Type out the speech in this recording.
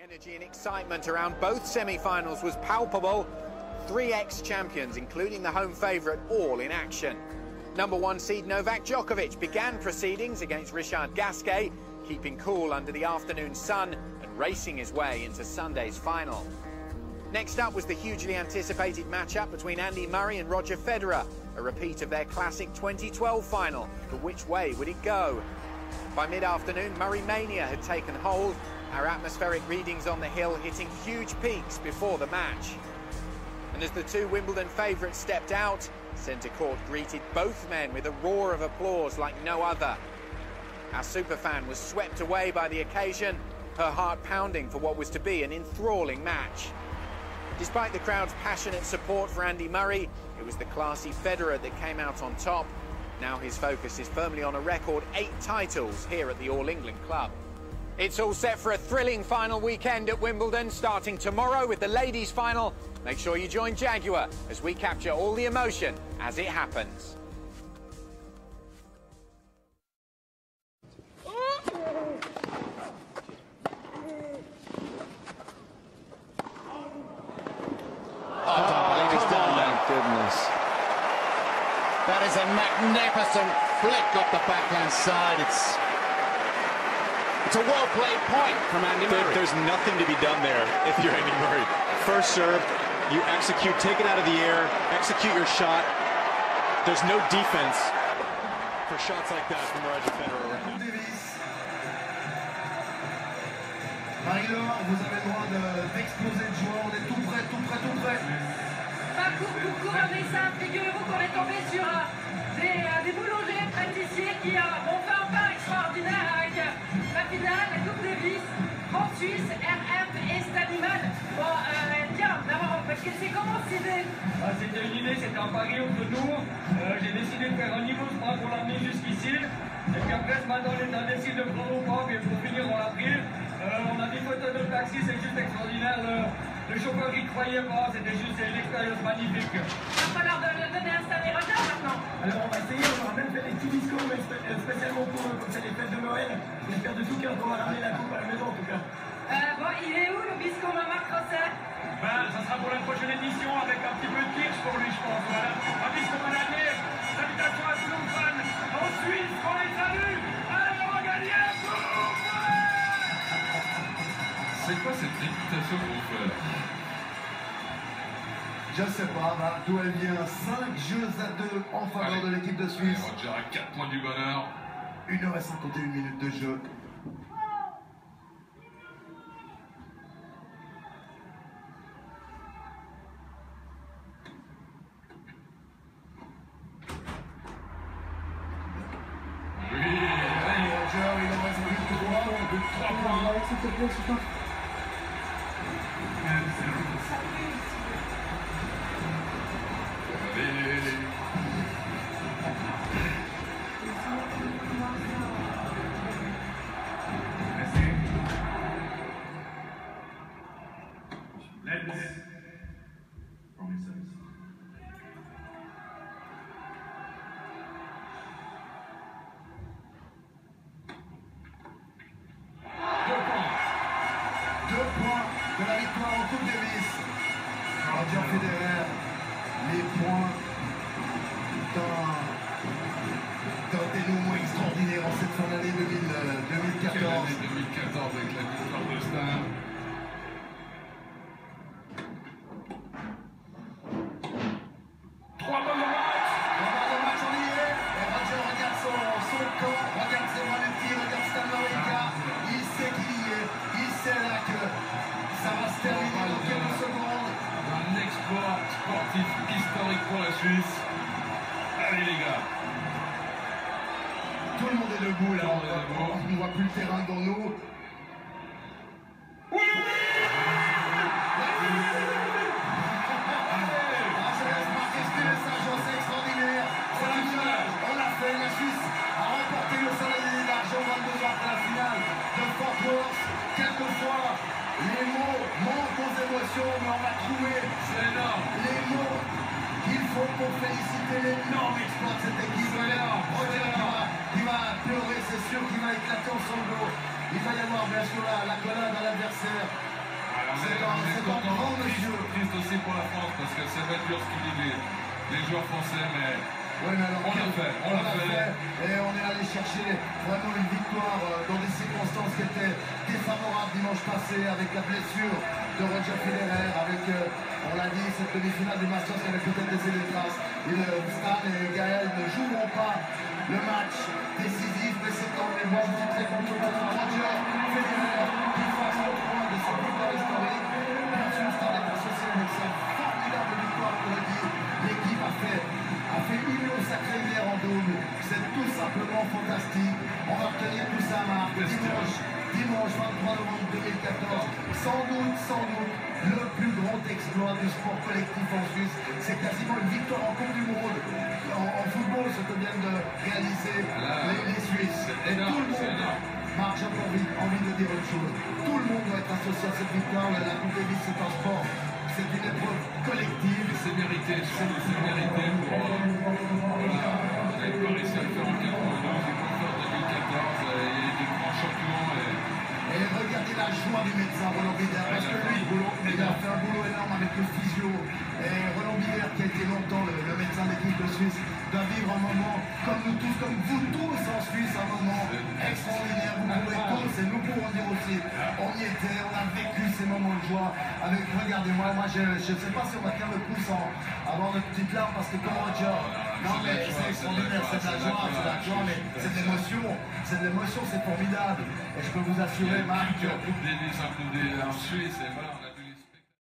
Energy and excitement around both semi-finals was palpable. 3 ex-champions, including the home favourite, all in action. Number 1 seed Novak Djokovic began proceedings against Richard Gasquet, keeping cool under the afternoon sun and racing his way into Sunday's final. Next up was the hugely anticipated matchup between Andy Murray and Roger Federer, a repeat of their classic 2012 final, but which way would it go? By mid-afternoon, Murray Mania had taken hold, our atmospheric readings on the hill hitting huge peaks before the match. And as the 2 Wimbledon favourites stepped out, centre court greeted both men with a roar of applause like no other. Our superfan was swept away by the occasion, her heart pounding for what was to be an enthralling match. Despite the crowd's passionate support for Andy Murray, it was the classy Federer that came out on top. Now his focus is firmly on a record 8 titles here at the All England Club. It's all set for a thrilling final weekend at Wimbledon, starting tomorrow with the ladies' final. Make sure you join Jaguar as we capture all the emotion as it happens. That is a magnificent flick off the backhand side. It's a well-played point from Andy Murray. There's nothing to be done there if you're Andy Murray. First serve, you execute, take it out of the air, execute your shot. There's no defense for shots like that from Roger Federer right now. Marie-Laure, vous avez le droit d'exploser le joueur. On est tout prêt, tout prêt, tout prêt. Cours avec ça, figurez-vous qu'on est tombé sur des boulangers, pâtissiers qui ont fait un pas extraordinaire avec la finale, la Coupe Davis, en Suisse, RM et Staniman. Bon, tiens, d'abord, c'est comment cette idée? C'était une idée, c'était un pari entre nous. J'ai décidé de faire un niveau sport pour l'amener jusqu'ici. Et puis après, ce matin, on est indécis de prendre ou pas, mais pour finir, on l'a pris. On a des photos de taxi, c'est juste extraordinaire. Le chauffeur qui ne croyait pas, c'était juste une expérience magnifique. Il va falloir donner un stade Roger maintenant. Alors on va essayer, on aura même fait des petits discours spécialement pour eux, comme c'est les fêtes de Noël. J'espère de tout cœur qu'on va ramener la coupe à la maison en tout cas. Bon, il est où le biscuit à Marc Rosset? Ça sera pour la prochaine édition avec un petit peu de kitsch pour lui, je pense. Voilà. Un biscuit à l'année. Salutations à tous nos fans. En Suisse, on les salue. Alors on va gagner un coup. C'est quoi cette réputation qu'on fait? Je sais pas, d'où elle vient. 5 jeux à 2 en faveur de l'équipe de Suisse. Roger à 4 points du bonheur. 1h51 minutes de jeu. Oui, Allez, Roger, il en reste plus que 3. Plus de 3 points. S'il te plaît, s'il te plaît. De la victoire en Coupe Davis. Roger Federer, les points d'un dénouement extraordinaire en cette fin d'année 2014. Quelle année 2014 avec la victoire de Star. Trois balles de match en ligne. Et Roger regarde son corps, regarde ses manetti, regarde Stan Wawrinka. Il sait qu'il y est, il sait là que ça va se terminer dans quelques secondes. Un exploit sportif historique pour la Suisse. Allez les gars. Tout le monde est debout là, on ne voit plus le terrain devant nous. Oui! C'est extraordinaire. On l'a fait, la Suisse a remporté le soleil d'argent 22 ans après la finale de Fort Worth. Quelquefois, les mots manquent aux émotions, mais on a trouvé les mots qu'il faut pour féliciter l'énorme exploit de cette équipe. Roger qui va pleurer, c'est sûr qu'il va éclater en sanglots. Il va y avoir bien sûr la colonne à l'adversaire. C'est un grand monsieur. Triste aussi pour la France parce que ça va être dur ce qu'ils vivent les joueurs français, mais ouais, mais alors, on l'a fait. Et on est allé chercher vraiment une victoire dans des circonstances qui étaient défavorables dimanche passé avec la blessure de Roger Federer, avec, on l'a dit, cette demi-finale du Masters qui avait peut-être laissé des traces. Stan et Gaël ne joueront pas le match décisif, mais c'est tant mieux. Moi, je suis très content de Roger Federer qui fasse le point de cette victoire historique. Bien sûr, Stan est associé avec cette formidable victoire, on l'a dit. L'équipe a fait une sacrée hier en double. C'est tout simplement fantastique. On va retenir tout ça, Marc. Dimanche 23 novembre 2014, sans doute, le plus grand exploit du sport collectif en Suisse. C'est quasiment une victoire en Coupe du Monde en football, ce que viennent de réaliser les Suisses. Et tout le monde, Marc, j'ai envie de dire une chose. Tout le monde doit être associé à cette victoire. La Coupe Davis, c'est un sport. C'est une épreuve collective. C'est mérité, c'est mérité pour voilà, on n'avait pas réussi à le faire en 92, il faut le faire en 2014, il y a des grands champions. Et regardez la joie du médecin Roland Bider, parce que lui, il a fait un boulot énorme avec le physio. Et Roland Bider, qui a été longtemps le médecin de l'équipe de Suisse, doit vivre un moment, comme nous tous, comme vous tous en Suisse, un moment extraordinaire. Vous pouvez tous, et nous pouvons dire aussi, on y était, on a vécu ces moments de joie. Avec, regardez-moi, moi je ne sais pas si on va tenir le coup sans avoir de petites larmes, parce que comment dire, non mais c'est extraordinaire, c'est de la joie, mais c'est de l'émotion, c'est formidable. Et je peux vous assurer, Marc, Coupe Davis en Suisse, et voilà.